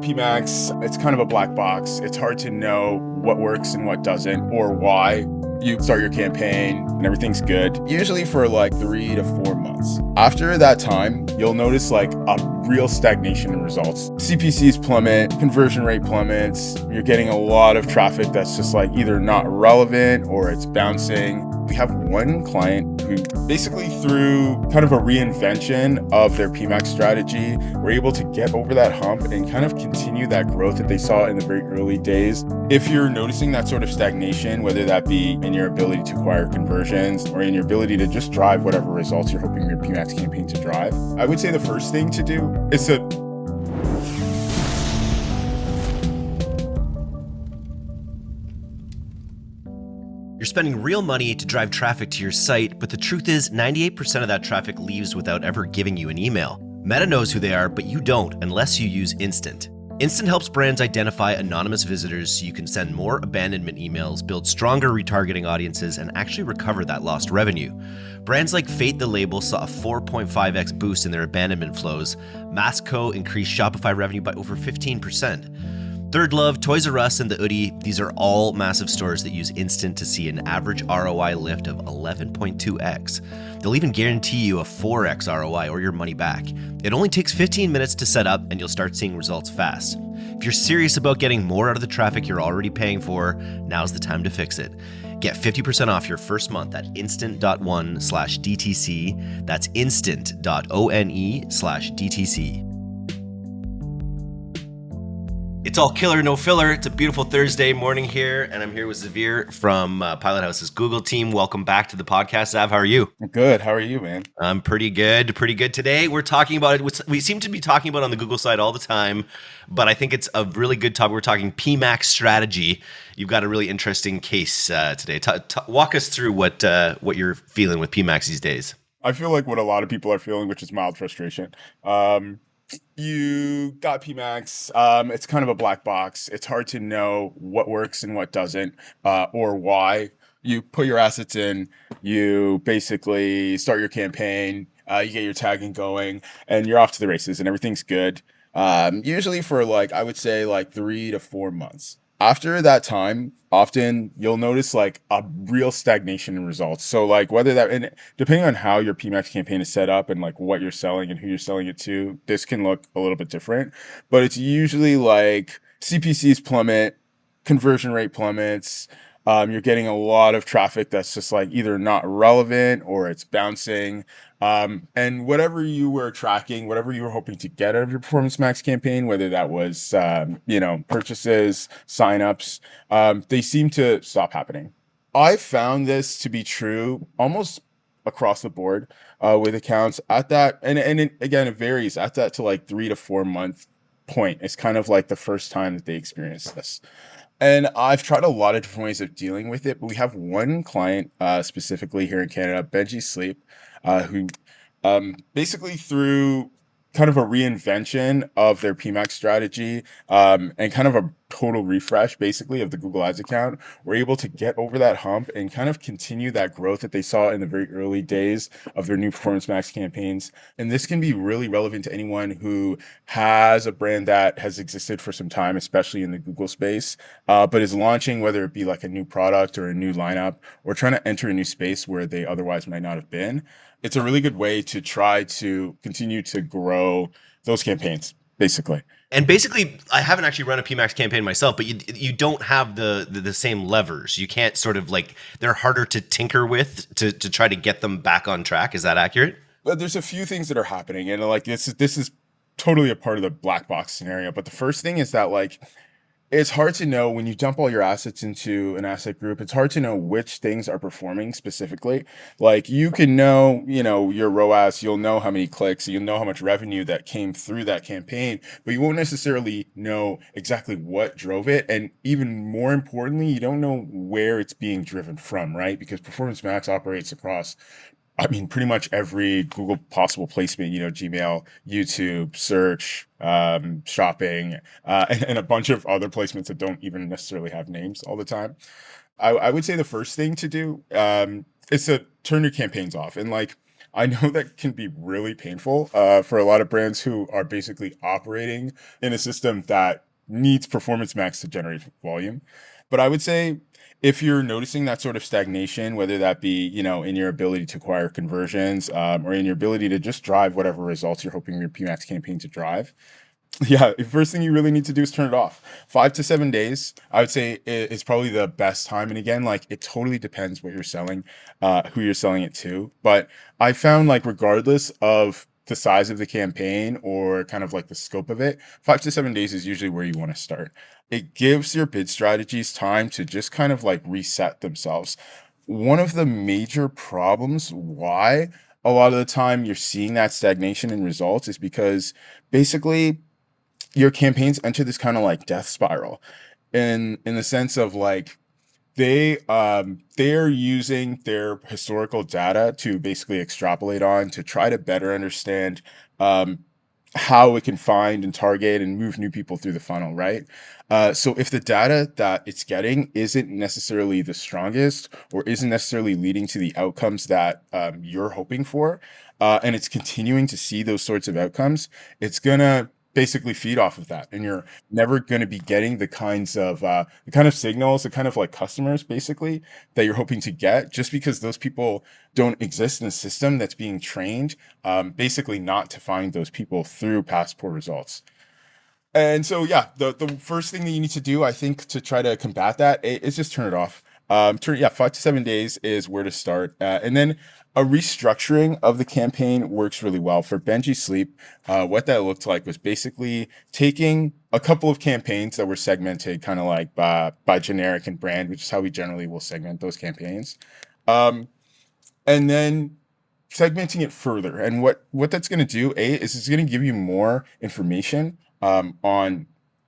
PMAX, it's kind of a black box. It's hard to know what works and what doesn't, or why. You start your campaign and everything's good, usually for like 3 to 4 months. After that time, you'll notice like a real stagnation in results. CPCs plummet, conversion rate plummets. You're getting a lot of traffic that's just like either not relevant or it's bouncing. We have one client who basically through kind of a reinvention of their PMAX strategy, were able to get over that hump and kind of continue that growth that they saw in the very early days. If you're noticing that sort of stagnation, whether that be in your ability to acquire conversions or in your ability to just drive whatever results you're hoping your PMAX campaign to drive, I would say the first thing to do is to You're spending real money to drive traffic to your site, but the truth is 98% of that traffic leaves without ever giving you an email. Meta knows who they are, but you don't unless you use Instant. Instant helps brands identify anonymous visitors so you can send more abandonment emails, build stronger retargeting audiences, and actually recover that lost revenue. Brands like Fate the Label saw a 4.5x boost in their abandonment flows. Masco increased Shopify revenue by over 15%. Third Love, Toys R Us, and the Oodie, these are all massive stores that use Instant to see an average ROI lift of 11.2x. They'll even guarantee you a 4x ROI or your money back. It only takes 15 minutes to set up and you'll start seeing results fast. If you're serious about getting more out of the traffic you're already paying for, now's the time to fix it. Get 50% off your first month at instant.one/DTC. That's instant.one/DTC. It's all killer, no filler. It's a beautiful Thursday morning here, and I'm here with Zavire from Pilothouse's Google team. Welcome back to the podcast, Zav. How are you? Good. How are you, man? I'm pretty good. Today, we're talking about it. We seem to be talking about it on the Google side all the time, but I think it's a really good topic. We're talking PMAX strategy. You've got a really interesting case today. Walk us through what you're feeling with PMAX these days. I feel like what a lot of people are feeling, which is mild frustration. You got PMAX. It's kind of a black box. It's hard to know what works and what doesn't, or why. You put your assets in, you basically start your campaign, you get your tagging going, and you're off to the races, and everything's good. Usually for like, I would say like 3 to 4 months. After that time, often you'll notice like a real stagnation in results. So like whether that, and depending on how your PMAX campaign is set up and like what you're selling and who you're selling it to, this can look a little bit different, but it's usually like CPCs plummet, conversion rate plummets. You're getting a lot of traffic that's just like either not relevant or it's bouncing. And whatever you were tracking, whatever you were hoping to get out of your Performance Max campaign, whether that was, purchases, signups, they seem to stop happening. I found this to be true almost across the board with accounts at that. Again, it varies at that to like 3 to 4 month point. It's kind of like the first time that they experience this. And I've tried a lot of different ways of dealing with it, but we have one client specifically here in Canada, Benji Sleep, who basically through kind of a reinvention of their PMAX strategy and kind of a total refresh basically of the Google Ads account, were able to get over that hump and kind of continue that growth that they saw in the very early days of their new Performance Max campaigns. And this can be really relevant to anyone who has a brand that has existed for some time, especially in the Google space, but is launching, whether it be like a new product or a new lineup, or trying to enter a new space where they otherwise might not have been. It's a really good way to try to continue to grow those campaigns, basically. And basically, I haven't actually run a PMAX campaign myself, but you don't have the same levers. You can't sort of like, they're harder to tinker with to try to get them back on track. Is that accurate? But there's a few things that are happening, and like this is totally a part of the black box scenario. But the first thing is that like, it's hard to know when you dump all your assets into an asset group. It's hard to know which things are performing specifically. Like you can know, your ROAS, you'll know how many clicks, you'll know how much revenue that came through that campaign, but you won't necessarily know exactly what drove it. And even more importantly, you don't know where it's being driven from, right? Because Performance Max operates across pretty much every Google possible placement, Gmail, YouTube, search, shopping, and a bunch of other placements that don't even necessarily have names all the time. I would say the first thing to do is to turn your campaigns off. And like, I know that can be really painful for a lot of brands who are basically operating in a system that needs Performance Max to generate volume. But I would say if you're noticing that sort of stagnation, whether that be, in your ability to acquire conversions, or in your ability to just drive whatever results you're hoping your PMAX campaign to drive, yeah, the first thing you really need to do is turn it off. 5 to 7 days, I would say, is probably the best time. And again, like it totally depends what you're selling, who you're selling it to. But I found like regardless of the size of the campaign or kind of like the scope of it, 5 to 7 days is usually where you want to start. It gives your bid strategies time to just kind of like reset themselves. One of the major problems why a lot of the time you're seeing that stagnation in results is because basically your campaigns enter this kind of like death spiral in the sense of like they're using their historical data to basically extrapolate on to try to better understand um how it can find and target and move new people through the funnel, right? So if the data that it's getting isn't necessarily the strongest or isn't necessarily leading to the outcomes that you're hoping for, and it's continuing to see those sorts of outcomes, it's gonna basically feed off of that, and you're never going to be getting the kind of signals, the kind of like customers basically that you're hoping to get, just because those people don't exist in a system that's being trained basically not to find those people through past poor results. And so, yeah, the first thing that you need to do, I think, to try to combat that is just turn it off. 5 to 7 days is where to start, and then a restructuring of the campaign works really well for Benji Sleep. What that looked like was basically taking a couple of campaigns that were segmented, kind of like by generic and brand, which is how we generally will segment those campaigns, um, and then segmenting it further. And what that's going to do, is it's going to give you more information on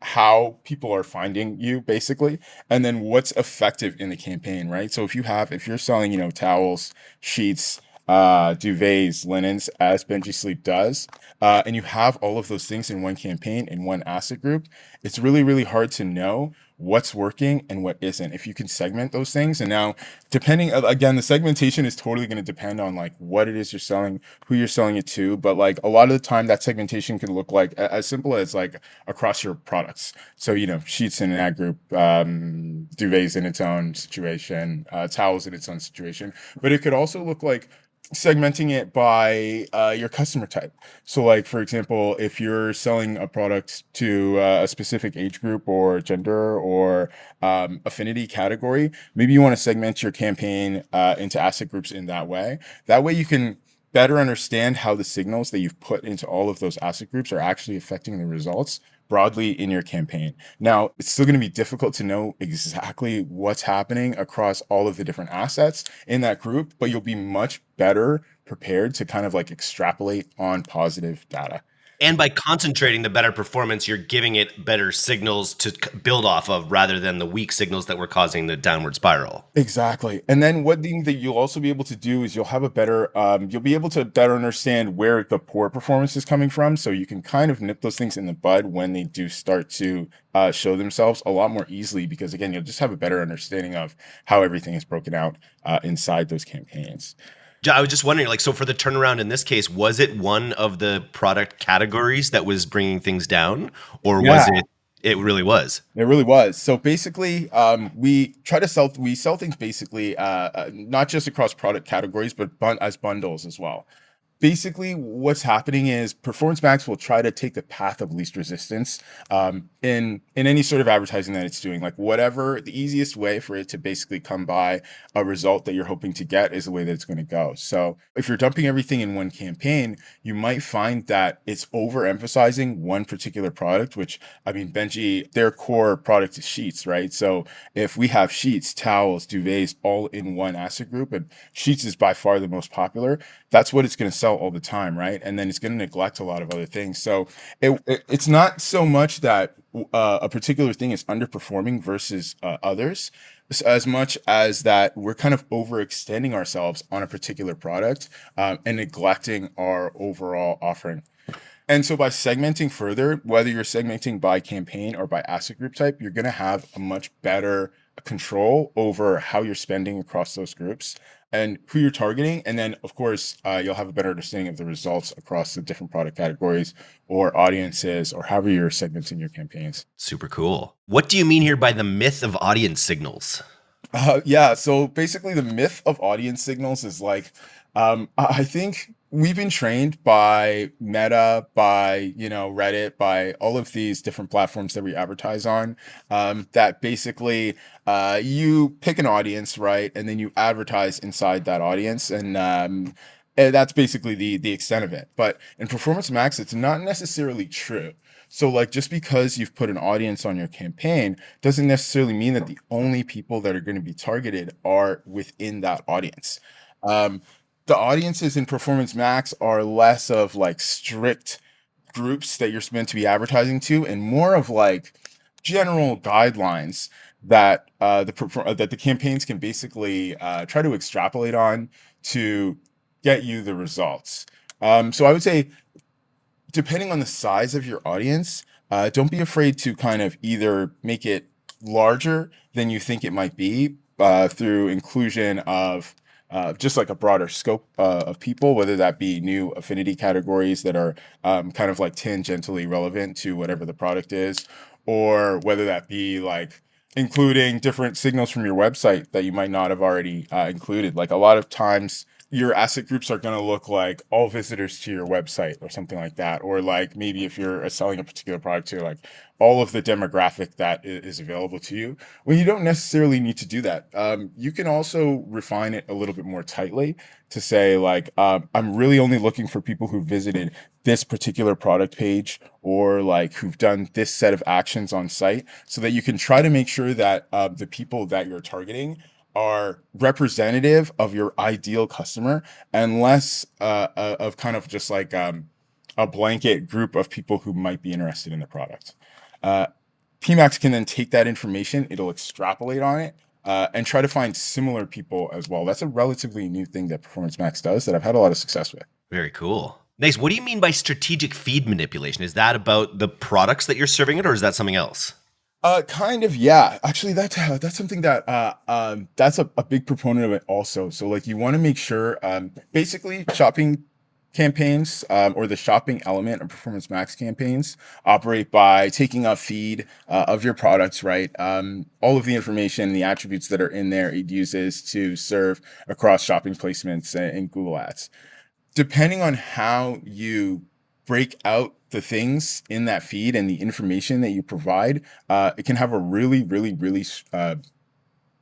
how people are finding you basically, and then what's effective in the campaign, right? So if you're selling, towels, sheets, duvets, linens, as Benji Sleep does, and you have all of those things in one campaign in one asset group, it's really, really hard to know what's working and what isn't if you can segment those things. And now, depending, again, the segmentation is totally going to depend on like what it is you're selling, who you're selling it to. But like a lot of the time that segmentation can look like as simple as like across your products. So, sheets in an ad group, duvets in its own situation, towels in its own situation. But it could also look like segmenting it by your customer type. So, like for example, if you're selling a product to a specific age group or gender or affinity category, maybe you want to segment your campaign into asset groups in that way. That way, you can better understand how the signals that you've put into all of those asset groups are actually affecting the results broadly in your campaign. Now, it's still going to be difficult to know exactly what's happening across all of the different assets in that group, but you'll be much better prepared to kind of like extrapolate on positive data. And by concentrating the better performance, you're giving it better signals to build off of rather than the weak signals that were causing the downward spiral. Exactly. And then one thing that you'll also be able to do is you'll be able to better understand where the poor performance is coming from. So you can kind of nip those things in the bud when they do start to show themselves a lot more easily, because again, you'll just have a better understanding of how everything is broken out inside those campaigns. I was just wondering, like, so for the turnaround in this case, was it one of the product categories that was bringing things down, or was Yeah. it? It really was. It really was. So basically, we sell things basically, not just across product categories, but as bundles as well. Basically, what's happening is Performance Max will try to take the path of least resistance in any sort of advertising that it's doing. Like whatever the easiest way for it to basically come by a result that you're hoping to get is the way that it's going to go. So if you're dumping everything in one campaign, you might find that it's overemphasizing one particular product, which I mean, Benji, their core product is sheets, right? So if we have sheets, towels, duvets all in one asset group, and sheets is by far the most popular, that's what it's going to sell all the time, right? And then it's going to neglect a lot of other things. So it's not so much that a particular thing is underperforming versus others, as much as that we're kind of overextending ourselves on a particular product and neglecting our overall offering. And so by segmenting further, whether you're segmenting by campaign or by asset group type, you're going to have a much better control over how you're spending across those groups. and who you're targeting. And then, of course, you'll have a better understanding of the results across the different product categories or audiences or however you're segmenting your campaigns. Super cool. What do you mean here by the myth of audience signals? Yeah, so basically the myth of audience signals is like, I think we've been trained by Meta, by, Reddit, by all of these different platforms that we advertise on, that basically you pick an audience, right? And then you advertise inside that audience. And that's basically the extent of it. But in Performance Max, it's not necessarily true. So like just because you've put an audience on your campaign doesn't necessarily mean that the only people that are going to be targeted are within that audience. Um, the audiences in Performance Max are less of like strict groups that you're meant to be advertising to, and more of like general guidelines that that the campaigns can basically try to extrapolate on to get you the results. So I would say, depending on the size of your audience, don't be afraid to kind of either make it larger than you think it might be through inclusion of just like a broader scope of people, whether that be new affinity categories that are kind of like tangentially relevant to whatever the product is, or whether that be like including different signals from your website that you might not have already included. Like a lot of times, your asset groups are going to look like all visitors to your website or something like that. Or like maybe if you're selling a particular product to like all of the demographic that is available to you. Well, you don't necessarily need to do that. You can also refine it a little bit more tightly to say like, I'm really only looking for people who visited this particular product page or like who've done this set of actions on site, so that you can try to make sure that the people that you're targeting are representative of your ideal customer and less of kind of just like a blanket group of people who might be interested in the product. PMAX can then take that information, it'll extrapolate on it, and try to find similar people as well. That's a relatively new thing that Performance Max does that I've had a lot of success with. Very cool. Nice. What do you mean by strategic feed manipulation? Is that about the products that you're serving it, or is that something else? Kind of, yeah. Actually, that's something that that's a big proponent of it also. So like you want to make sure basically shopping campaigns or the shopping element of Performance Max campaigns operate by taking a feed of your products, right? All of the information, the attributes that are in there, it uses to serve across shopping placements and Google Ads. Depending on how you break out the things in that feed and the information that you provide, it can have a really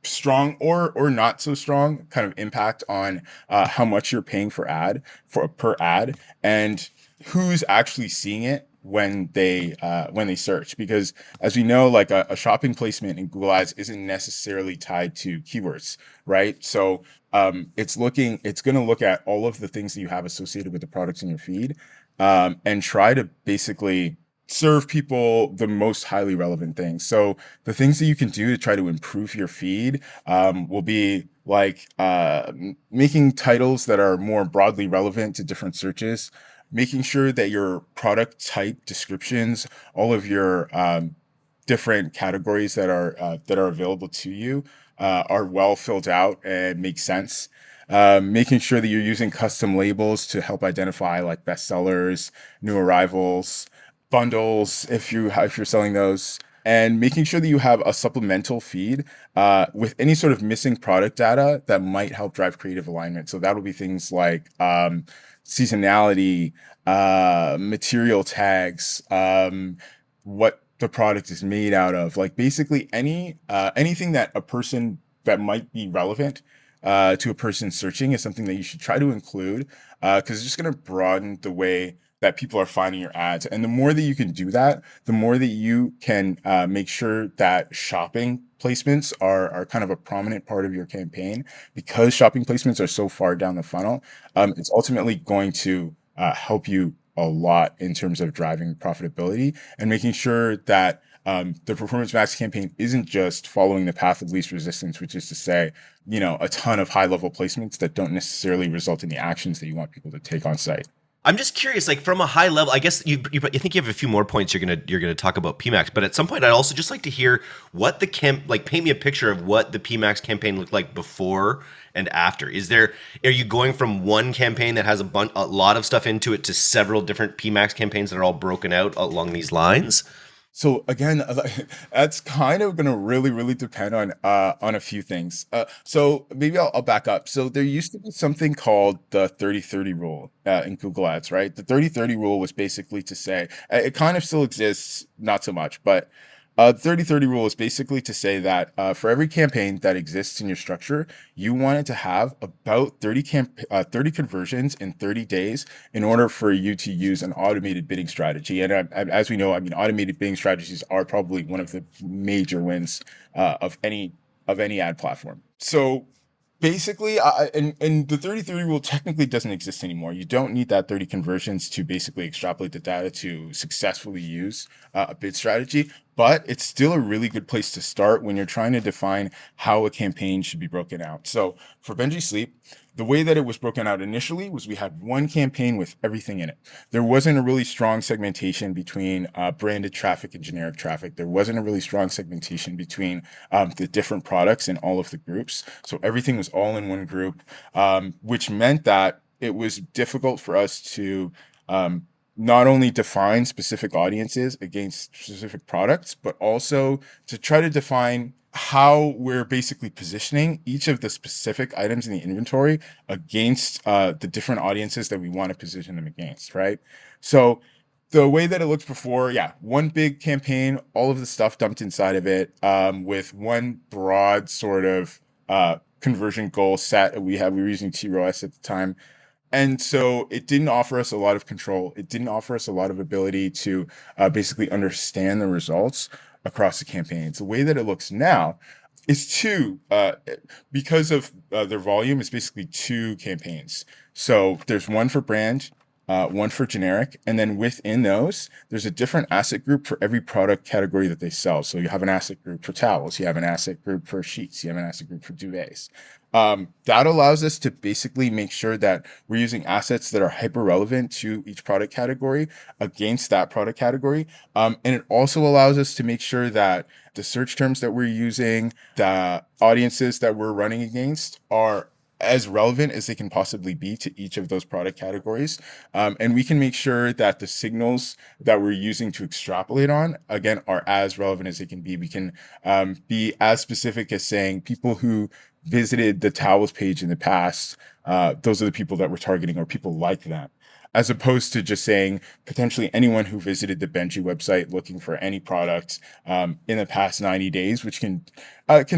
strong or not so strong kind of impact on how much you're paying for per ad and who's actually seeing it when they search. Because as we know, like a shopping placement in Google Ads isn't necessarily tied to keywords, right? So it's going to look at all of the things that you have associated with the products in your feed, and try to basically serve people the most highly relevant things. So the things that you can do to try to improve your feed will be like making titles that are more broadly relevant to different searches, making sure that your product type descriptions, all of your different categories that are available to you are well filled out and make sense. Making sure that you're using custom labels to help identify like bestsellers, new arrivals, bundles if you're selling those, and making sure that you have a supplemental feed with any sort of missing product data that might help drive creative alignment. So that will be things like seasonality, material tags, what the product is made out of, like basically anything that a person that might be relevant to a person searching is something that you should try to include, because it's just going to broaden the way that people are finding your ads. And the more that you can do that, the more that you can make sure that shopping placements are kind of a prominent part of your campaign. Because shopping placements are so far down the funnel, it's ultimately going to help you a lot in terms of driving profitability and making sure that the Performance Max campaign isn't just following the path of least resistance, which is to say, a ton of high level placements that don't necessarily result in the actions that you want people to take on site. I'm just curious, like from a high level, I guess you think you have a few more points you're gonna talk about PMAX, but at some point I'd also just like to hear what paint me a picture of what the PMAX campaign looked like before and after? Are you going from one campaign that has a lot of stuff into it to several different PMAX campaigns that are all broken out along these lines? So again, that's kind of going to really, really depend on a few things. So maybe I'll back up. So there used to be something called the 30-30 rule in Google Ads, right? The 30-30 rule was basically to say it kind of still exists, not so much, but the 30-30 rule is basically to say that for every campaign that exists in your structure, you want it to have about 30 conversions in 30 days in order for you to use an automated bidding strategy. And as we know, I mean, automated bidding strategies are probably one of the major wins of any ad platform. So basically, and the 30-30 rule technically doesn't exist anymore. You don't need that 30 conversions to basically extrapolate the data to successfully use a bid strategy, but it's still a really good place to start when you're trying to define how a campaign should be broken out. So for Benji Sleep, the way that it was broken out initially was we had one campaign with everything in it. There wasn't a really strong segmentation between branded traffic and generic traffic. There wasn't a really strong segmentation between the different products in all of the groups. So everything was all in one group, which meant that it was difficult for us to not only define specific audiences against specific products, but also to try to define how we're basically positioning each of the specific items in the inventory against the different audiences that we want to position them against, right? So the way that it looked before, yeah, one big campaign, all of the stuff dumped inside of it, with one broad sort of conversion goal set. We were using ROAS at the time. And so it didn't offer us a lot of control. It didn't offer us a lot of ability to basically understand the results across the campaigns. The way that it looks now is because of their volume, it's basically two campaigns. So there's one for brand, one for generic, and then within those, there's a different asset group for every product category that they sell. So you have an asset group for towels, you have an asset group for sheets, you have an asset group for duvets. That allows us to basically make sure that we're using assets that are hyper relevant to each product category against that product category. And it also allows us to make sure that the search terms that we're using, the audiences that we're running against are as relevant as they can possibly be to each of those product categories. And we can make sure that the signals that we're using to extrapolate on, again, are as relevant as they can be. We can be as specific as saying people who visited the towels page in the past, those are the people that we're targeting, or people like that, as opposed to just saying potentially anyone who visited the Benji website looking for any product in the past 90 days, which can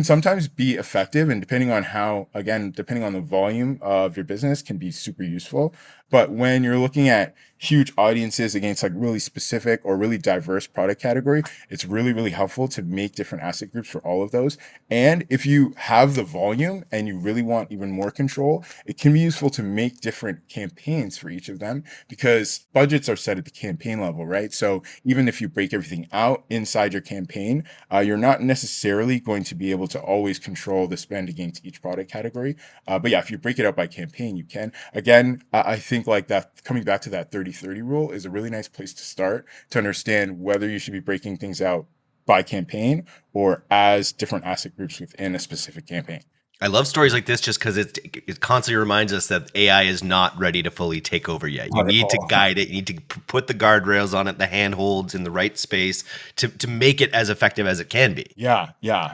sometimes be effective, and depending on the volume of your business, can be super useful. But when you're looking at huge audiences against like really specific or really diverse product category, it's really, really helpful to make different asset groups for all of those. And if you have the volume and you really want even more control, it can be useful to make different campaigns for each of them, because budgets are set at the campaign level, right? So even if you break everything out inside your campaign, you're not necessarily going to be able to always control the spend against each product category. But yeah, if you break it out by campaign, you can. Again, I think like that, coming back to that 30-30 rule is a really nice place to start to understand whether you should be breaking things out by campaign or as different asset groups within a specific campaign. I love stories like this just because it constantly reminds us that AI is not ready to fully take over yet. You Not at need to all. guide it. You need to put the guardrails on it, the handholds in the right space to make it as effective as it can be. Yeah.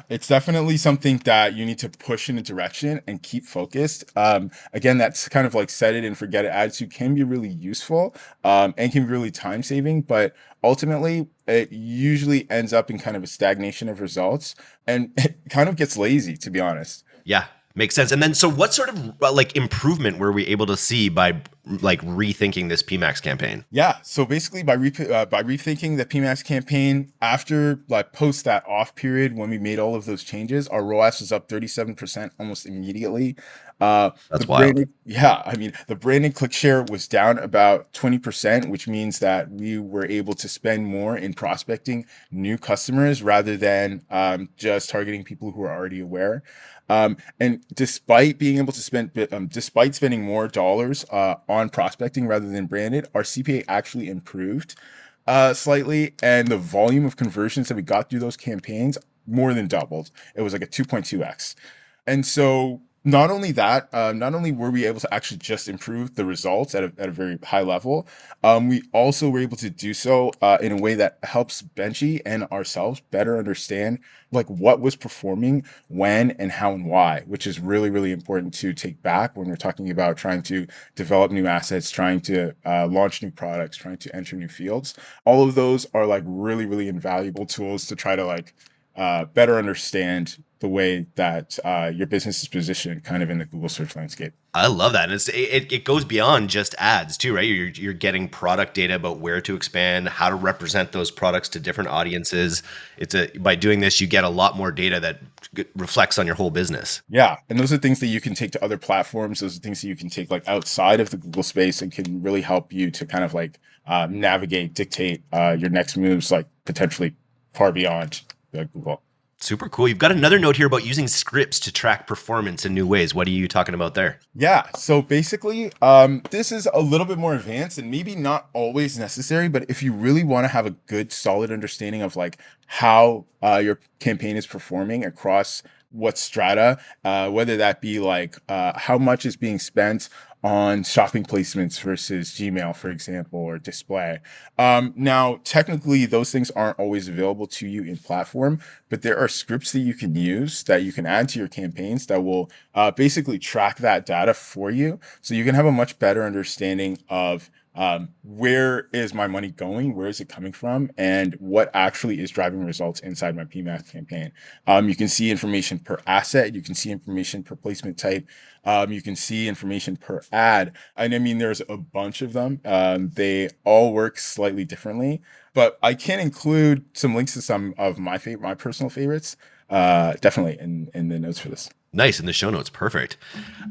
It's definitely something that you need to push in a direction and keep focused. Again, that's kind of like set it and forget it attitude can be really useful and can be really time saving, but ultimately it usually ends up in kind of a stagnation of results, and it kind of gets lazy, to be honest. Yeah, makes sense. And then, so what sort of like improvement were we able to see by like rethinking this PMAX campaign? Yeah, so basically by rethinking the PMAX campaign after like post that off period when we made all of those changes, our ROAS was up 37% almost immediately. That's wild. The branded click share was down about 20%, which means that we were able to spend more in prospecting new customers rather than just targeting people who are already aware. And despite being able to spend, despite spending more dollars on prospecting rather than branded, our CPA actually improved slightly, and the volume of conversions that we got through those campaigns more than doubled. It was like a 2.2x. And so Not only that, not only were we able to actually just improve the results at a very high level, we also were able to do so in a way that helps Benji and ourselves better understand like what was performing when and how and why, which is really, really important to take back when we're talking about trying to develop new assets, trying to launch new products, trying to enter new fields. All of those are like really, really invaluable tools to try to like better understand the way that your business is positioned kind of in the Google search landscape. I love that. And it goes beyond just ads too, right? You're getting product data about where to expand, how to represent those products to different audiences. By doing this, you get a lot more data that reflects on your whole business. Yeah. And those are things that you can take to other platforms. Those are things that you can take like outside of the Google space and can really help you to kind of like navigate, dictate your next moves, like potentially far beyond Google. Super cool. You've got another note here about using scripts to track performance in new ways. What are you talking about there? Yeah. So basically, this is a little bit more advanced and maybe not always necessary, but if you really want to have a good, solid understanding of like how your campaign is performing across what strata, whether that be like how much is being spent on shopping placements versus Gmail, for example, or display. Now, technically, those things aren't always available to you in platform, but there are scripts that you can use that you can add to your campaigns that will basically track that data for you. So you can have a much better understanding of where is my money going? Where is it coming from? And what actually is driving results inside my PMAX campaign? You can see information per asset. You can see information per placement type. You can see information per ad. And I mean, there's a bunch of them. They all work slightly differently, but I can include some links to some of my personal favorites, definitely in the notes for this. Nice, in the show notes. Perfect.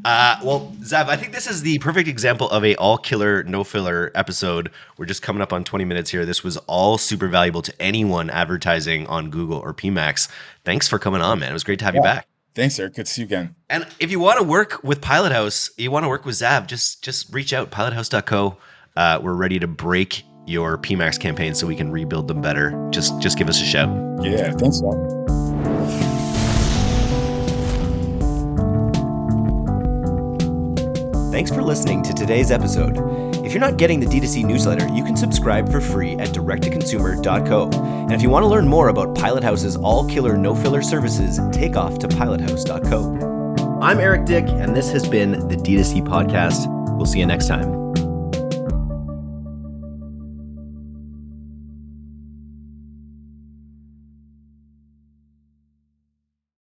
Well, Zav, I think this is the perfect example of a all killer, no filler episode. We're just coming up on 20 minutes here. This was all super valuable to anyone advertising on Google or PMAX. Thanks for coming on, man. It was great to have you back. Thanks, Eric. Good to see you again. And if you want to work with Pilothouse, you want to work with Zav, just reach out, pilothouse.co. We're ready to break your PMAX campaign so we can rebuild them better. Just give us a shout. Yeah, thanks, Zav. Thanks for listening to today's episode. If you're not getting the D2C newsletter, you can subscribe for free at directtoconsumer.co. And if you want to learn more about Pilothouse's all-killer, no-filler services, take off to pilothouse.co. I'm Eric Dick, and this has been the D2C Podcast. We'll see you next time.